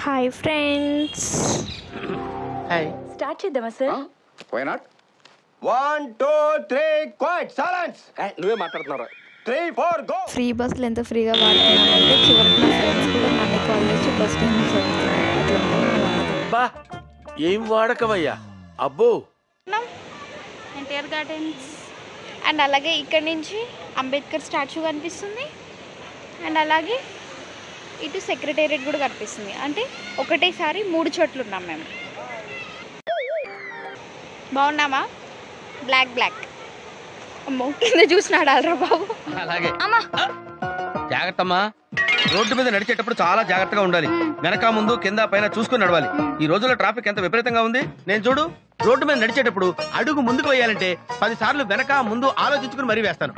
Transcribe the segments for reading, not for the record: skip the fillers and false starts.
Hi friends. Hi. Start చేద్దామా sir? Why not? 1 2 3 quiet silence. నువ్వే మాట్లాడుతున్నారా? 3 4 గో. ఫ్రీ బస్సులు ఎంత ఫ్రీగా వాడుతున్నానంటే చివరికి నా ఫ్రెండ్స్ కూడా నన్ను కాల్ చేసి బస్ బా ఏం వాడకవయ్యా అబ్బో. ఎన్టీఆర్ గార్డెన్స్ అండ్ అలాగే ఇక్కడ నుంచి అంబేద్కర్ స్టాచ్యూ కనిపిస్తుంది అండ్ అలాగే ఇటు సెక్రటేరియట్ కూడా కనిపిస్తుంది. అంటే ఒకటేసారి 3 చోట్ల ఉన్నాం మేము. బాగున్నామా? బ్లాక్ బ్లాక్ అమ్మో కింద చూసినాడాలరా బాబు. అలాగే జాగ్రత్త అమ్మా. రోడ్డు మీద నడిచేటప్పుడు చాలా జాగ్రత్తగా ఉండాలి. వెనక ముందు కింద పైన చూసుకుని నడవాలి. ఈ రోజుల్లో ట్రాఫిక్ ఎంత విపరీతంగా ఉంది. నేను చూడు రోడ్డు మీద నడిచేటప్పుడు అడుగు ముందుకు వేయాలంటే 10 సార్లు వెనక ముందు ఆలోచించుకుని మరీ వేస్తాను.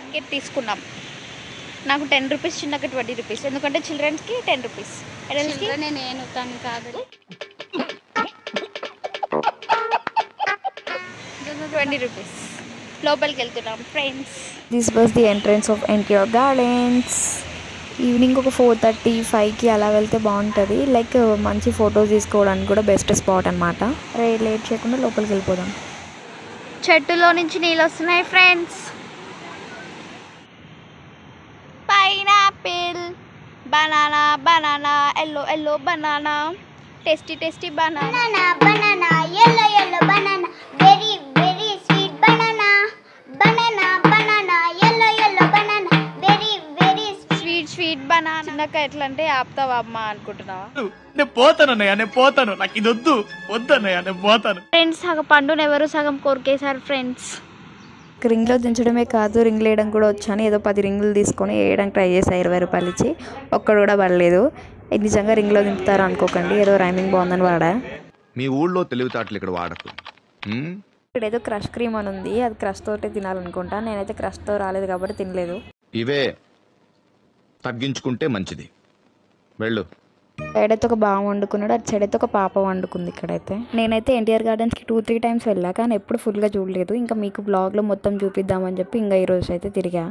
టికెట్ తీసుకున్నాం. నాకు 10 రూపీస్, చిన్నకి 20 రూపీస్. ఎందుకంటే చిల్డ్రన్స్కి 10 రూపీస్, అడల్ట్స్కి నేను తను కాదు 20 రూపీస్. లోపలికి వెళ్తున్నాం friends. This was the entrance of NTR gardens. Evening ఒక 4:30-5కి అలా వెళ్తే బాగుంటుంది. లైక్ మంచి ఫొటోస్ తీసుకోవడానికి కూడా బెస్ట్ స్పాట్ అనమాట. లేట్ చేయకుండా లోపలికి వెళ్ళిపోదాం. చెట్టులో నుంచి నీళ్ళు వస్తున్నాయి friends. Pineapple, banana, banana, yellow yellow banana, tasty tasty banana, banana yellow yellow banana very very sweet banana banana banana yellow yellow banana very very sweet sweet banana. చిన్నక్క ఎట్లా అంటే ఆపుతావా అమ్మ అనుకుంటున్నావా? నేను పోతాను అన్నయ్య, నేను పోతాను. నాకు ఇది వద్దు అన్నయ్య, నేను పోతాను. ఫ్రెండ్స్ సగం పండును ఎవరు సగం కొరికేశారు ఫ్రెండ్స్. రింగ్లో దించడమే కాదు, రింగ్లు వేయడం కూడా వచ్చాను. ఏదో 10 రింగులు తీసుకొని వేయడానికి ట్రై చేశాను. 20 రూపాయలు ఇచ్చి ఒక్కడు కూడా పడలేదు. ఇది నిజంగా రింగ్లో దింపుతారు అనుకోకండి, ఏదో రైమింగ్ బాగుందని వాడా. మీ ఊళ్ళో తెలివితేటలు ఇక్కడ వాడకు. ఇక్కడ ఏదో క్రష్ క్రీమ్ అని ఉంది, అది క్రష్ తోటే తినాలనుకుంటా. నేనైతే క్రష్తో రాలేదు కాబట్టి తినలేదు. ఇవే తగ్గించుకుంటే మంచిది. వెళ్ళు. సైడ్ అయితే ఒక బావ వండుకున్నాడు, అటు సైడ్ అయితే ఒక పాప వండుకుంది. ఇక్కడైతే నేనైతే ఎన్టీఆర్ గార్డెన్స్కి 2-3 టైమ్స్ వెళ్ళా, కానీ ఎప్పుడు ఫుల్గా చూడలేదు. ఇంకా మీకు బ్లాగ్లో మొత్తం చూపిద్దామని చెప్పి ఇంకా ఈరోజు అయితే తిరిగా.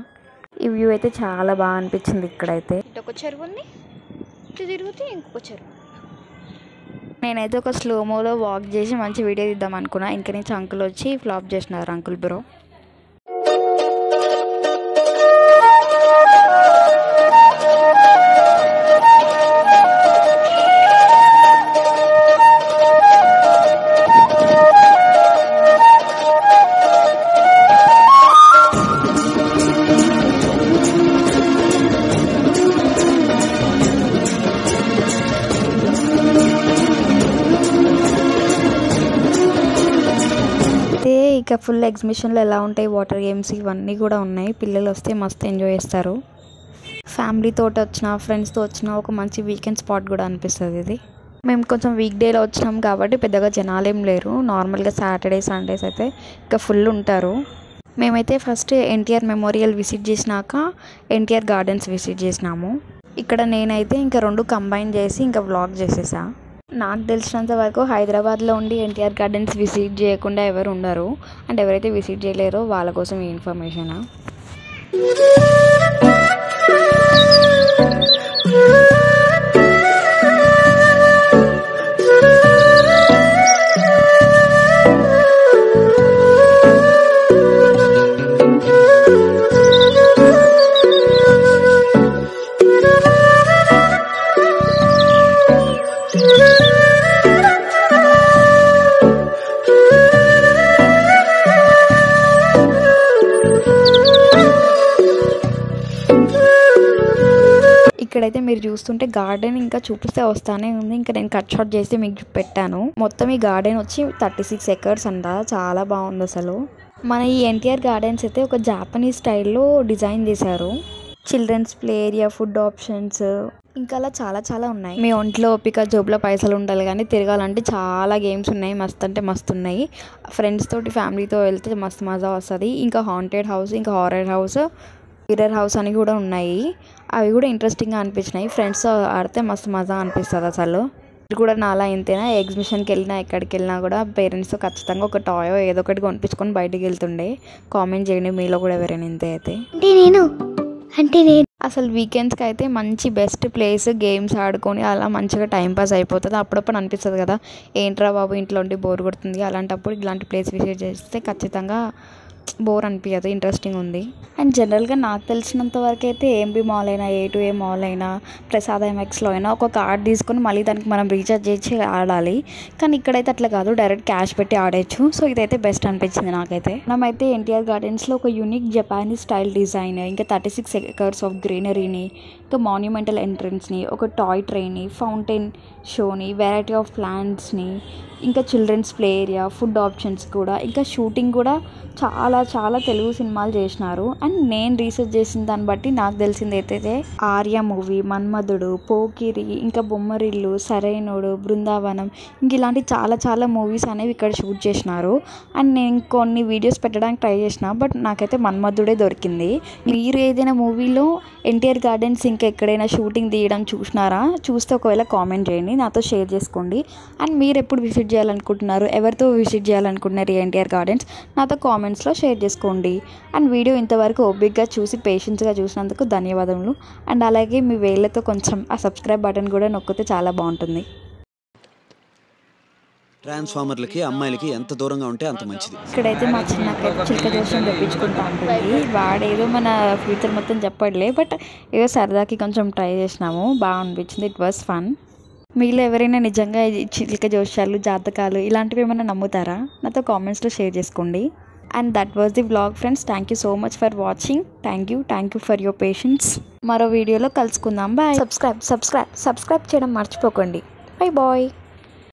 ఈ వ్యూ అయితే చాలా బాగా అనిపించింది. ఇక్కడైతే ఇటు ఒక చెరువు ఉంది, ఇటు తిరిగితే ఇంకొక చెరువు. నేనైతే ఒక స్లోమోలో వాక్ చేసి మంచి వీడియో తీద్దాం అనుకున్నా. ఇంకా నుంచి అంకుల్ వచ్చి ఫ్లాప్ చేసినారు. అంకుల్ బ్రో ఇక ఫుల్ ఎగ్జిబిషన్లో ఎలా ఉంటాయి వాటర్ గేమ్స్ ఇవన్నీ కూడా ఉన్నాయి. పిల్లలు వస్తే మస్తు ఎంజాయ్ చేస్తారు. ఫ్యామిలీతో వచ్చిన ఫ్రెండ్స్తో వచ్చిన ఒక మంచి వీకెండ్ స్పాట్ కూడా అనిపిస్తుంది ఇది. మేము కొంచెం వీక్ డేలో వచ్చినాం కాబట్టి పెద్దగా జనాలు ఏం లేరు. నార్మల్గా సాటర్డే సండేస్ అయితే ఇంకా ఫుల్ ఉంటారు. మేమైతే ఫస్ట్ ఎన్టీఆర్ మెమోరియల్ విజిట్ చేసినాక ఎన్టీఆర్ గార్డెన్స్ విజిట్ చేసినాము. ఇక్కడ నేనైతే ఇంకా 2 కంబైన్ చేసి ఇంకా వ్లాగ్ చేసేసా. నాకు తెలిసినంత వరకు హైదరాబాద్లో ఉండి ఎన్టీఆర్ గార్డెన్స్ విజిట్ చేయకుండా ఎవరు ఉండరు. అండ్ ఎవరైతే విజిట్ చేయలేరో వాళ్ళ కోసం ఈ ఇన్ఫర్మేషన్. ఇక్కడైతే మీరు చూస్తుంటే గార్డెన్ ఇంకా చూపిస్తే వస్తానే ఉంది. ఇంకా నేను కట్ షాట్ చేసి మీకు పెట్టాను. మొత్తం ఈ గార్డెన్ వచ్చి 36 acres అంట. చాలా బాగుంది అసలు. మన ఈ ఎన్టీఆర్ గార్డెన్స్ అయితే ఒక జాపనీస్ స్టైల్లో డిజైన్ చేశారు. Children's play area, food options, ఇంకా అలా చాలా చాలా ఉన్నాయి. మీ ఒంట్లో ఓపిక జోబులో పైసలు ఉండాలి కానీ తిరగాలంటే చాలా గేమ్స్ ఉన్నాయి. మస్తు అంటే మస్తు ఉన్నాయి. ఫ్రెండ్స్ తోటి ఫ్యామిలీతో వెళ్తే మస్తు మజా వస్తుంది. ఇంకా హాంటెడ్ హౌస్, ఇంకా హారర్ హౌస్, మిర్రర్ హౌస్ అని కూడా ఉన్నాయి. అవి కూడా ఇంట్రెస్టింగ్గా అనిపించినాయి. ఫ్రెండ్స్తో ఆడితే మస్తు మజా అనిపిస్తుంది అసలు. ఇది కూడా నాలా ఇంతేనా? ఎగ్జిబిషన్కి వెళ్ళినా ఎక్కడికి వెళ్ళినా కూడా పేరెంట్స్తో ఖచ్చితంగా ఒక టాయో ఏదో ఒకటి కొనిపించుకొని బయటికి వెళ్తుండే. కామెంట్ చేయండి మీలో కూడా ఎవరైనా ఇంతే అయితే. అసలు వీకెండ్స్కి అయితే మంచి బెస్ట్ ప్లేస్, గేమ్స్ ఆడుకొని అలా మంచిగా టైంపాస్ అయిపోతుంది. అప్పుడప్పుడు అనిపిస్తుంది కదా ఏంట్రా బాబు ఇంట్లో ఉండి బోర్ కొడుతుంది, అలాంటప్పుడు ఇలాంటి ప్లేస్ విజిట్ చేస్తే ఖచ్చితంగా బోర్ అనిపించదు, ఇంట్రెస్టింగ్ ఉంది. అండ్ జనరల్గా నాకు తెలిసినంత వరకు అయితే ఏఎంబి మాల్ అయినా A2A మాల్ అయినా ప్రసాద్ MXలో అయినా ఒక కార్డ్ తీసుకొని మళ్ళీ దానికి మనం రీఛార్జ్ చేసి ఆడాలి. కానీ ఇక్కడైతే అట్లా కాదు, డైరెక్ట్ క్యాష్ పెట్టి ఆడేయచ్చు. సో ఇదైతే బెస్ట్ అనిపించింది నాకైతే. మనమైతే ఎన్టీఆర్ గార్డెన్స్లో ఒక యూనిక్ జపానీస్ స్టైల్ డిజైన్, ఇంకా 36 acres ఆఫ్ గ్రీనరీని, ఇంకా మాన్యుమెంటల్ ఎంట్రన్స్ని, ఒక టాయ్ ట్రైన్ని, ఫౌంటైన్ షోని, వెరైటీ ఆఫ్ ప్లాంట్స్ని, ఇంకా children's play area, food options కూడా, ఇంకా షూటింగ్ కూడా చాలా చాలా తెలుగు సినిమాలు చేసినారు. అండ్ నేను రీసెర్చ్ చేసిన దాన్ని బట్టి నాకు తెలిసింది అయితే ఆర్య మూవీ, మన్మధుడు, పోకిరి, ఇంకా బొమ్మరిల్లు, సరైనోడు, బృందావనం, ఇంక ఇలాంటి చాలా చాలా మూవీస్ అనేవి ఇక్కడ షూట్ చేసినారు. అండ్ నేను కొన్ని వీడియోస్ పెట్టడానికి ట్రై చేసిన, బట్ నాకైతే మన్మధుడే దొరికింది. మీరు ఏదైనా మూవీలో ఎన్టీఆర్ గార్డెన్స్ ఇంకా ఎక్కడైనా షూటింగ్ తీయడం చూసినారా? చూస్తే ఒకవేళ కామెంట్ చేయండి, నాతో షేర్ చేసుకోండి. అండ్ మీరు ఎప్పుడు విజిట్ చేయాలనుకుంటున్నారు, ఎవరితో విజిట్ చేయాలనుకుంటున్నారు ఈ ఎన్టీఆర్ గార్డెన్స్, నాతో కామెంట్స్లో షేర్ చేసుకోండి. అండ్ వీడియో ఇంతవరకు ఓపిక్గా చూసి పేషెన్స్గా చూసినందుకు ధన్యవాదములు. అండ్ అలాగే మీ వేళ్ళతో కొంచెం ఆ సబ్స్క్రైబ్ బటన్ కూడా నొక్కితే చాలా బాగుంటుంది. ట్రాన్స్ఫార్మర్లకి అమ్మాయిలకి ఎంత దూరంగా ఉంటే అంత మంచిది. ఇక్కడైతే మా చిన్నకైతే చిలక జోషం తెప్పించుకుంటా ఉంటుంది. వాడేదో మన ఫ్యూచర్ మొత్తం చెప్పట్లే, బట్ ఏదో సరదాకి కొంచెం ట్రై చేసినాము, బాగా అనిపించింది. It was fun. మీలో ఎవరైనా నిజంగా చిలక జోషాలు, జాతకాలు ఇలాంటివి ఏమైనా నమ్ముతారా? నాతో కామెంట్స్లో షేర్ చేసుకోండి. And that was the vlog friends. Thank you so much for watching. Thank you for your patience. మరో వీడియోలో కలుసుకుందాం. బాయ్. సబ్స్క్రైబ్ చేయడం మర్చిపోకండి. Bye bye.